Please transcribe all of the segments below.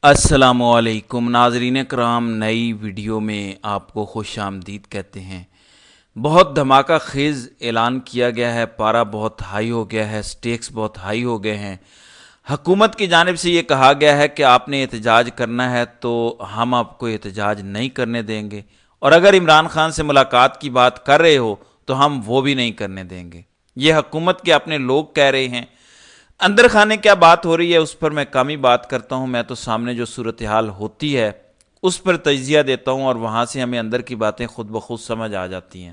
السلام علیکم ناظرین کرام، نئی ویڈیو میں آپ کو خوش آمدید کہتے ہیں۔ بہت دھماکہ خیز اعلان کیا گیا ہے، پارا بہت ہائی ہو گیا ہے، سٹیکس بہت ہائی ہو گئے ہیں۔ حکومت کی جانب سے یہ کہا گیا ہے کہ آپ نے احتجاج کرنا ہے تو ہم آپ کو احتجاج نہیں کرنے دیں گے، اور اگر عمران خان سے ملاقات کی بات کر رہے ہو تو ہم وہ بھی نہیں کرنے دیں گے۔ یہ حکومت کے اپنے لوگ کہہ رہے ہیں۔ اندر خانے کیا بات ہو رہی ہے اس پر میں کم ہی بات کرتا ہوں، میں تو سامنے جو صورتحال ہوتی ہے اس پر تجزیہ دیتا ہوں، اور وہاں سے ہمیں اندر کی باتیں خود بخود سمجھ آ جاتی ہیں۔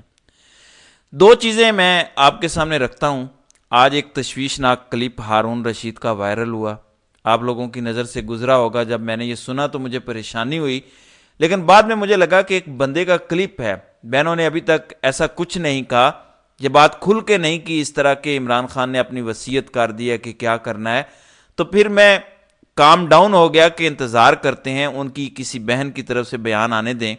دو چیزیں میں آپ کے سامنے رکھتا ہوں۔ آج ایک تشویشناک کلپ ہارون رشید کا وائرل ہوا، آپ لوگوں کی نظر سے گزرا ہوگا۔ جب میں نے یہ سنا تو مجھے پریشانی ہوئی، لیکن بعد میں مجھے لگا کہ ایک بندے کا کلپ ہے، بہنوں نے ابھی تک ایسا کچھ نہیں کہا، یہ بات کھل کے نہیں کی اس طرح کہ عمران خان نے اپنی وصیت کر دی ہے کہ کیا کرنا ہے، تو پھر میں کام ڈاؤن ہو گیا کہ انتظار کرتے ہیں ان کی کسی بہن کی طرف سے بیان آنے دیں۔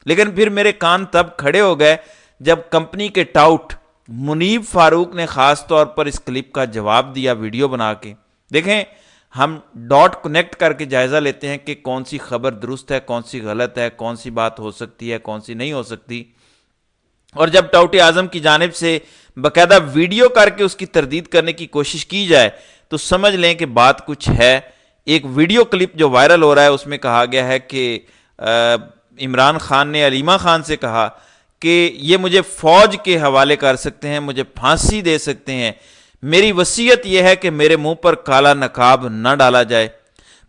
لیکن پھر میرے کان تب کھڑے ہو گئے جب کمپنی کے ٹاؤٹ منیب فاروق نے خاص طور پر اس کلپ کا جواب دیا ویڈیو بنا کے۔ دیکھیں، ہم ڈاٹ کنیکٹ کر کے جائزہ لیتے ہیں کہ کون سی خبر درست ہے، کون سی غلط ہے، کون سی بات ہو سکتی ہے، کون سی نہیں ہو سکتی۔ اور جب ٹاؤٹ اعظم کی جانب سے باقاعدہ ویڈیو کر کے اس کی تردید کرنے کی کوشش کی جائے تو سمجھ لیں کہ بات کچھ ہے۔ ایک ویڈیو کلپ جو وائرل ہو رہا ہے اس میں کہا گیا ہے کہ عمران خان نے علیمہ خان سے کہا کہ یہ مجھے فوج کے حوالے کر سکتے ہیں، مجھے پھانسی دے سکتے ہیں، میری وصیت یہ ہے کہ میرے منہ پر کالا نقاب نہ ڈالا جائے،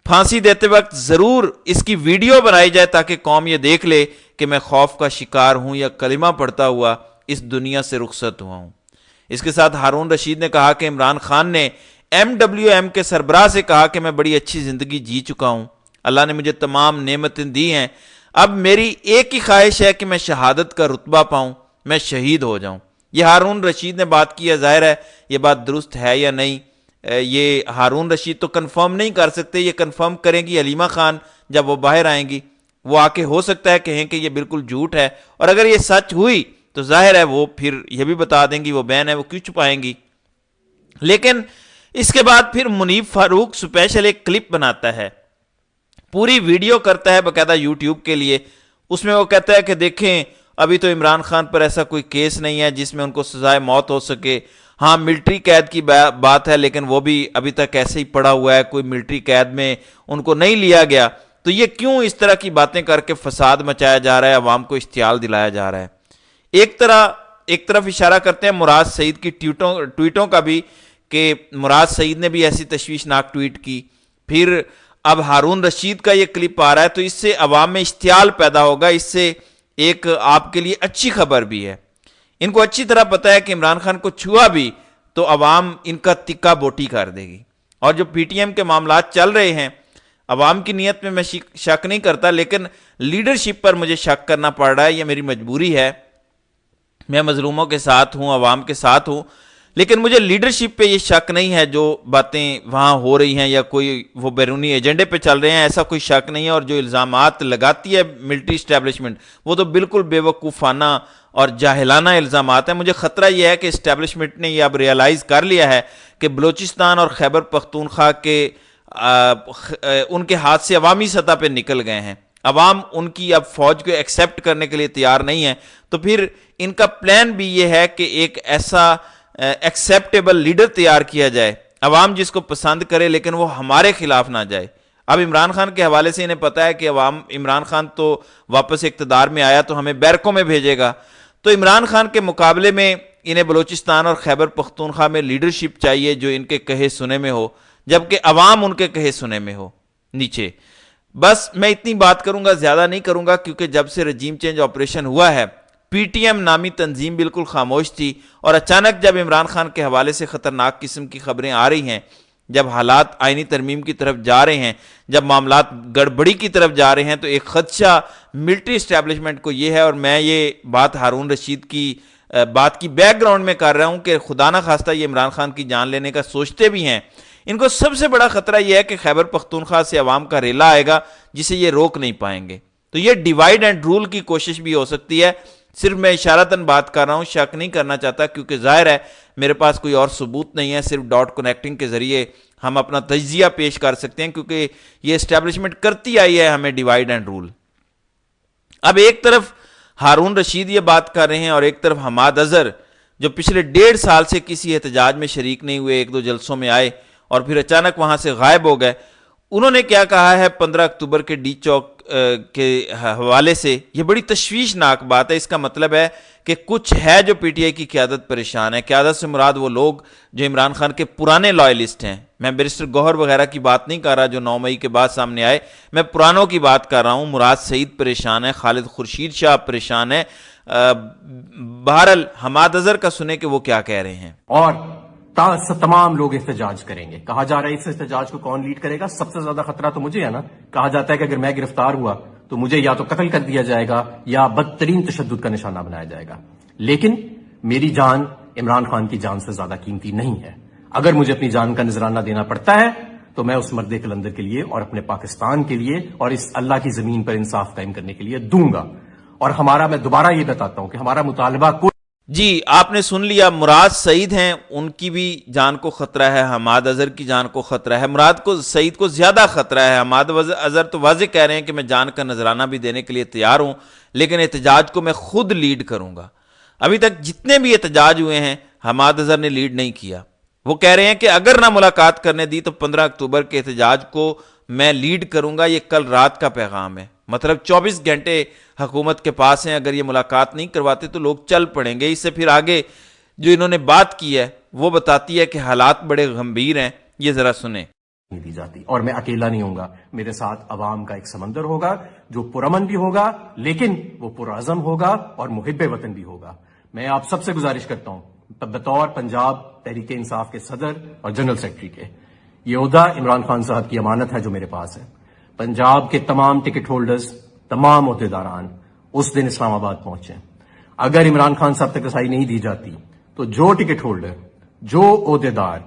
پھانسی دیتے وقت ضرور اس کی ویڈیو بنائی جائے تاکہ قوم یہ دیکھ لے کہ میں خوف کا شکار ہوں یا کلمہ پڑھتا ہوا اس دنیا سے رخصت ہوا ہوں۔ اس کے ساتھ ہارون رشید نے کہا کہ عمران خان نے MWM کے سربراہ سے کہا کہ میں بڑی اچھی زندگی جی چکا ہوں، اللہ نے مجھے تمام نعمتیں دی ہیں، اب میری ایک ہی خواہش ہے کہ میں شہادت کا رتبہ پاؤں، میں شہید ہو جاؤں۔ یہ ہارون رشید نے بات کی ہے، ظاہر ہے یہ بات درست ہے یا نہیں یہ ہارون رشید تو کنفرم نہیں کر سکتے، یہ کنفرم کریں گی علیمہ خان جب وہ باہر آئیں گی، وہ آ کے ہو سکتا ہے کہیں کہ یہ بالکل جھوٹ ہے، اور اگر یہ سچ ہوئی تو ظاہر ہے وہ پھر یہ بھی بتا دیں گی، وہ بہن ہے وہ کیوں چھپائیں گی۔ لیکن اس کے بعد پھر منیب فاروق سپیشل ایک کلپ بناتا ہے، پوری ویڈیو کرتا ہے باقاعدہ یوٹیوب کے لیے، اس میں وہ کہتا ہے کہ دیکھیں ابھی تو عمران خان پر ایسا کوئی کیس نہیں ہے جس میں ان کو سزائے موت ہو سکے، ہاں ملٹری قید کی بات ہے لیکن وہ بھی ابھی تک ایسے ہی پڑا ہوا ہے، کوئی ملٹری قید میں ان کو نہیں لیا گیا، تو یہ کیوں اس طرح کی باتیں کر کے فساد مچایا جا رہا ہے، عوام کو اشتعال دلایا جا رہا ہے۔ ایک طرف اشارہ کرتے ہیں مراد سعید کی ٹویٹوں کا بھی کہ مراد سعید نے بھی ایسی تشویشناک ٹویٹ کی، پھر اب ہارون رشید کا یہ کلپ آ رہا ہے، تو اس سے عوام میں اشتعال پیدا ہوگا، اس سے ایک آپ کے لیے اچھی خبر بھی ہے۔ ان کو اچھی طرح پتا ہے کہ عمران خان کو چھوا بھی تو عوام ان کا تکہ بوٹی کر دے گی، اور جو پی ٹی ایم کے معاملات چل رہے ہیں عوام کی نیت میں شک نہیں کرتا، لیکن لیڈرشپ پر مجھے شک کرنا پڑ رہا ہے، یہ میری مجبوری ہے، میں مظلوموں کے ساتھ ہوں، عوام کے ساتھ ہوں، لیکن مجھے لیڈرشپ پہ یہ شک نہیں ہے، جو باتیں وہاں ہو رہی ہیں یا کوئی وہ بیرونی ایجنڈے پہ چل رہے ہیں ایسا کوئی شک نہیں ہے، اور جو الزامات لگاتی ہے ملٹری اسٹیبلشمنٹ وہ تو بالکل بے وقوفانہ اور جاہلانہ الزامات ہیں۔ مجھے خطرہ یہ ہے کہ اسٹیبلشمنٹ نے یہ اب ریئلائز کر لیا ہے کہ بلوچستان اور خیبر پختونخوا کے ان کے ہاتھ سے عوامی سطح پہ نکل گئے ہیں، عوام ان کی اب فوج کو ایکسیپٹ کرنے کے لیے تیار نہیں ہے، تو پھر ان کا پلان بھی یہ ہے کہ ایک ایسا ایکسیپٹیبل لیڈر تیار کیا جائے، عوام جس کو پسند کرے لیکن وہ ہمارے خلاف نہ جائے۔ اب عمران خان کے حوالے سے انہیں پتا ہے کہ عمران خان تو واپس اقتدار میں آیا تو ہمیں بیرکوں میں بھیجے گا، تو عمران خان کے مقابلے میں انہیں بلوچستان اور خیبر پختونخوا میں لیڈرشپ چاہیے جو ان کے کہے سنے میں ہو، جبکہ عوام ان کے کہے سنے میں ہو نیچے۔ بس میں اتنی بات کروں گا، زیادہ نہیں کروں گا، کیونکہ جب سے رجیم چینج آپریشن ہوا ہے پی ٹی ایم نامی تنظیم بالکل خاموش تھی، اور اچانک جب عمران خان کے حوالے سے خطرناک قسم کی خبریں آ رہی ہیں، جب حالات آئینی ترمیم کی طرف جا رہے ہیں، جب معاملات گڑبڑی کی طرف جا رہے ہیں، تو ایک خدشہ ملٹری اسٹیبلشمنٹ کو یہ ہے، اور میں یہ بات ہارون رشید کی بات کی بیک گراؤنڈ میں کر رہا ہوں کہ خدا نہ خواستہ یہ عمران خان کی جان لینے کا سوچتے بھی ہیں، ان کو سب سے بڑا خطرہ یہ ہے کہ خیبر پختونخوا سے عوام کا ریلا آئے گا جسے یہ روک نہیں پائیں گے، تو یہ ڈیوائیڈ اینڈ رول کی کوشش بھی ہو سکتی ہے۔ صرف میں اشارتاً بات کر رہا ہوں, شک نہیں کرنا چاہتا, کیونکہ ظاہر ہے میرے پاس کوئی اور ثبوت نہیں ہے, صرف ڈاٹ کنیکٹنگ کے ذریعے ہم اپنا تجزیہ پیش کر سکتے ہیں, کیونکہ یہ اسٹیبلشمنٹ کرتی آئی ہے ہمیں ڈیوائیڈ اینڈ رول. اب ایک طرف ہارون رشید یہ بات کر رہے ہیں اور ایک طرف حماد اظہر جو پچھلے 1.5 سال سے کسی احتجاج میں شریک نہیں ہوئے, 1-2 جلسوں میں آئے اور پھر اچانک وہاں سے غائب ہو گئے. انہوں نے کیا کہا ہے 15 اکتوبر کے ڈی چوک کے حوالے سے, یہ بڑی تشویشناک بات ہے. اس کا مطلب ہے کہ کچھ ہے جو پی ٹی آئی کی قیادت پریشان ہے. قیادت سے مراد وہ لوگ جو عمران خان کے پرانے لائلسٹ ہیں. میں بیرسٹر گوہر وغیرہ کی بات نہیں کر رہا جو 9 مئی کے بعد سامنے آئے, میں پرانوں کی بات کر رہا ہوں. مراد سعید پریشان ہے, خالد خورشید شاہ پریشان ہے. بہرحال حماد اظہر کا سنیں کہ وہ کیا کہہ رہے ہیں. اور تمام لوگ احتجاج کریں گے. کہا جا رہا ہے اس احتجاج کو کون لیڈ کرے گا؟ سب سے زیادہ خطرہ تو مجھے ہے نا. کہا جاتا ہے کہ اگر میں گرفتار ہوا تو مجھے یا تو قتل کر دیا جائے گا یا بدترین تشدد کا نشانہ بنایا جائے گا. لیکن میری جان عمران خان کی جان سے زیادہ قیمتی نہیں ہے. اگر مجھے اپنی جان کا نذرانہ دینا پڑتا ہے تو میں اس مرد قلندر کے لیے اور اپنے پاکستان کے لیے اور اس اللہ کی زمین پر انصاف قائم کرنے کے لیے دوں گا. اور میں دوبارہ یہ بتاتا ہوں کہ ہمارا مطالبہ جی آپ نے سن لیا, مراد سعید ہیں, ان کی بھی جان کو خطرہ ہے, حماد اظہر کی جان کو خطرہ ہے. مراد کو سعید کو زیادہ خطرہ ہے. حماد اظہر تو واضح کہہ رہے ہیں کہ میں جان کا نذرانہ بھی دینے کے لیے تیار ہوں, لیکن احتجاج کو میں خود لیڈ کروں گا. ابھی تک جتنے بھی احتجاج ہوئے ہیں حماد اظہر نے لیڈ نہیں کیا. وہ کہہ رہے ہیں کہ اگر نہ ملاقات کرنے دی تو 15 اکتوبر کے احتجاج کو میں لیڈ کروں گا. یہ کل رات کا پیغام ہے, مطلب 24 گھنٹے حکومت کے پاس ہیں. اگر یہ ملاقات نہیں کرواتے تو لوگ چل پڑیں گے. اس سے پھر آگے جو انہوں نے بات کی ہے وہ بتاتی ہے کہ حالات بڑے گمبھیر ہیں. یہ ذرا سنیں. دی جاتی اور میں اکیلا نہیں ہوں گا. میرے ساتھ عوام کا ایک سمندر ہوگا جو پرامن بھی ہوگا لیکن وہ پرعزم ہوگا اور محب وطن بھی ہوگا. میں آپ سب سے گزارش کرتا ہوں بطور پنجاب تحریک انصاف کے صدر اور جنرل سیکرٹری کے, یہ عہدہ عمران خان صاحب کی امانت ہے جو میرے پاس ہے. پنجاب کے تمام ٹکٹ ہولڈرز, تمام عہدیداران اس دن اسلام آباد پہنچے. اگر عمران خان صاحب تک رسائی نہیں دی جاتی تو جو ٹکٹ ہولڈر, جو عہدیدار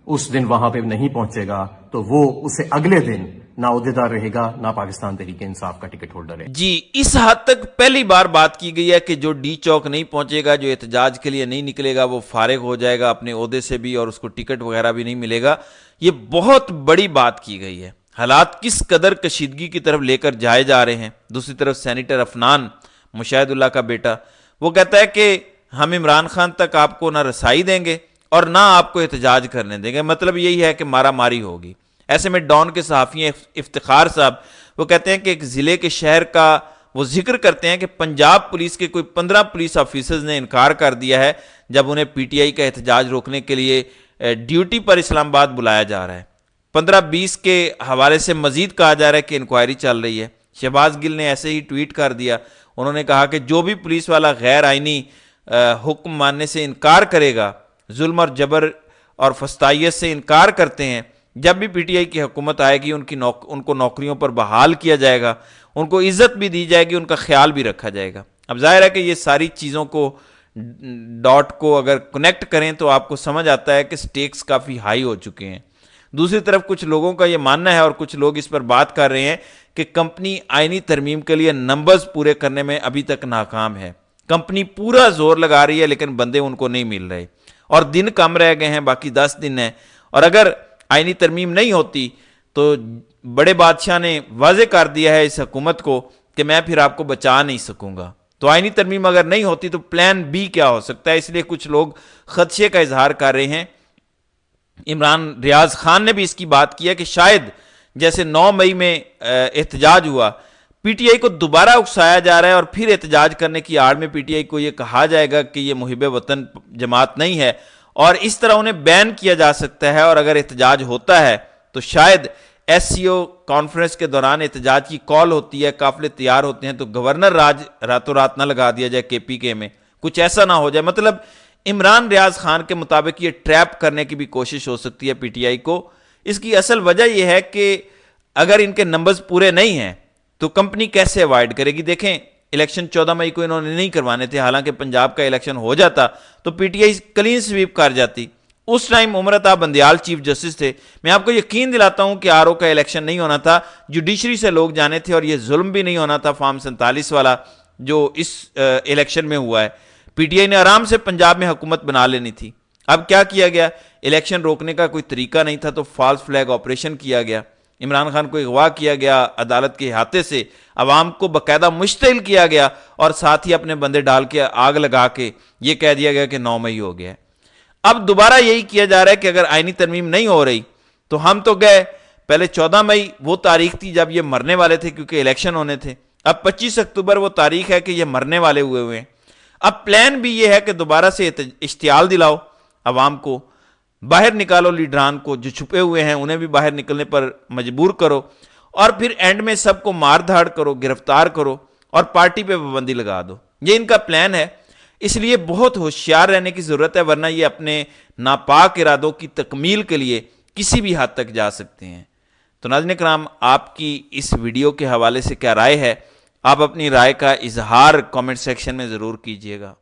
اس دن وہاں پہ نہیں پہنچے گا تو وہ اسے اگلے دن نہ عہدیدار رہے گا نہ پاکستان تحریک انصاف کا ٹکٹ ہولڈر ہے. جی اس حد تک پہلی بار بات کی گئی ہے کہ جو ڈی چوک نہیں پہنچے گا, جو احتجاج کے لیے نہیں نکلے گا, وہ فارغ ہو جائے گا اپنے عہدے سے بھی اور اس کو ٹکٹ وغیرہ بھی نہیں ملے گا. یہ بہت بڑی بات کی گئی ہے. حالات کس قدر کشیدگی کی طرف لے کر جائے جا رہے ہیں. دوسری طرف سینیٹر عفنان مشاہد اللہ کا بیٹا, وہ کہتا ہے کہ ہم عمران خان تک آپ کو نہ رسائی دیں گے اور نہ آپ کو احتجاج کرنے دیں گے. مطلب یہی ہے کہ مارا ماری ہوگی. ایسے میں ڈان کے صحافی ہیں افتخار صاحب, وہ کہتے ہیں کہ ایک ضلع کے شہر کا وہ ذکر کرتے ہیں کہ پنجاب پولیس کے کوئی 15 پولیس آفیسرز نے انکار کر دیا ہے جب انہیں پی ٹی آئی کا احتجاج روکنے کے لیے ڈیوٹی پر اسلام آباد بلایا جا رہا ہے. 15-20 کے حوالے سے مزید کہا جا رہا ہے کہ انکوائری چل رہی ہے. شہباز گل نے ایسے ہی ٹویٹ کر دیا, انہوں نے کہا کہ جو بھی پولیس والا غیر آئینی حکم ماننے سے انکار کرے گا, ظلم اور جبر اور فسطائیت سے انکار کرتے ہیں, جب بھی پی ٹی آئی کی حکومت آئے گی ان کو نوکریوں پر بحال کیا جائے گا, ان کو عزت بھی دی جائے گی, ان کا خیال بھی رکھا جائے گا. اب ظاہر ہے کہ یہ ساری چیزوں کو ڈاٹ کو اگر کنیکٹ کریں تو آپ کو سمجھ آتا ہے کہ سٹیکس کافی ہائی ہو چکے ہیں. دوسری طرف کچھ لوگوں کا یہ ماننا ہے اور کچھ لوگ اس پر بات کر رہے ہیں کہ کمپنی آئینی ترمیم کے لیے نمبرز پورے کرنے میں ابھی تک ناکام ہے. کمپنی پورا زور لگا رہی ہے لیکن بندے ان کو نہیں مل رہے اور دن کم رہ گئے ہیں, باقی 10 دن ہیں. اور اگر آئینی ترمیم نہیں ہوتی تو بڑے بادشاہ نے واضح کر دیا ہے اس حکومت کو کہ میں پھر آپ کو بچا نہیں سکوں گا. تو آئینی ترمیم اگر نہیں ہوتی تو پلان بی کیا ہو سکتا ہے. اس لیے کچھ لوگ خدشے کا اظہار کر رہے ہیں. عمران ریاض خان نے بھی اس کی بات کی ہے کہ شاید جیسے 9 مئی میں احتجاج ہوا, پی ٹی آئی کو دوبارہ اکسایا جا رہا ہے اور پھر احتجاج کرنے کی آڑ میں پی ٹی آئی کو یہ کہا جائے گا کہ یہ محب وطن جماعت نہیں ہے اور اس طرح انہیں بین کیا جا سکتا ہے. اور اگر احتجاج ہوتا ہے تو شاید ایس سی او کانفرنس کے دوران احتجاج کی کال ہوتی ہے, قافلے تیار ہوتے ہیں تو گورنر راج راتوں رات نہ لگا دیا جائے کے پی کے میں, کچھ ایسا نہ ہو جائے. مطلب عمران ریاض خان کے مطابق یہ ٹریپ کرنے کی بھی کوشش ہو سکتی ہے پی ٹی آئی کو. اس کی اصل وجہ یہ ہے کہ اگر ان کے نمبرز پورے نہیں ہیں تو کمپنی کیسے اوائڈ کرے گی. دیکھیں الیکشن 14 مئی کو انہوں نے نہیں کروانے تھے, حالانکہ پنجاب کا الیکشن ہو جاتا تو PTI clean sweep کر جاتی. اس time Umar Ata Bandial chief justice تھے. میں آپ کو یقین دلاتا ہوں کہ آر او کا الیکشن نہیں ہونا تھا, جوڈیشری سے لوگ جانے تھے اور یہ ظلم بھی نہیں ہونا تھا فارم 47 والا. جو اس الیکشن میں ہوا ہے. پی ٹی آئی نے آرام سے پنجاب میں حکومت بنا لینی تھی. اب کیا کیا گیا؟ الیکشن روکنے کا کوئی طریقہ نہیں تھا تو فالس فلیگ آپریشن کیا گیا. عمران خان کو اغوا کیا گیا عدالت کے احاطے سے, عوام کو باقاعدہ مشتعل کیا گیا اور ساتھ ہی اپنے بندے ڈال کے آگ لگا کے یہ کہہ دیا گیا کہ 9 مئی ہو گیا ہے. اب دوبارہ یہی کیا جا رہا ہے کہ اگر آئینی ترمیم نہیں ہو رہی تو ہم تو گئے. پہلے 14 مئی وہ تاریخ تھی جب یہ مرنے والے تھے کیونکہ الیکشن ہونے تھے. اب 25 اکتوبر وہ تاریخ ہے کہ یہ مرنے والے ہوئے ہیں. اب پلان بھی یہ ہے کہ دوبارہ سے اشتعال دلاؤ عوام کو, باہر نکالو لیڈران کو, جو چھپے ہوئے ہیں انہیں بھی باہر نکلنے پر مجبور کرو, اور پھر اینڈ میں سب کو مار دھاڑ کرو, گرفتار کرو اور پارٹی پہ پابندی لگا دو. یہ ان کا پلان ہے. اس لیے بہت ہوشیار رہنے کی ضرورت ہے, ورنہ یہ اپنے ناپاک ارادوں کی تکمیل کے لیے کسی بھی حد تک جا سکتے ہیں. تو ناظرین کرام, آپ کی اس ویڈیو کے حوالے سے کیا رائے ہے؟ آپ اپنی رائے کا اظہار کامنٹ سیکشن میں ضرور کیجیے گا.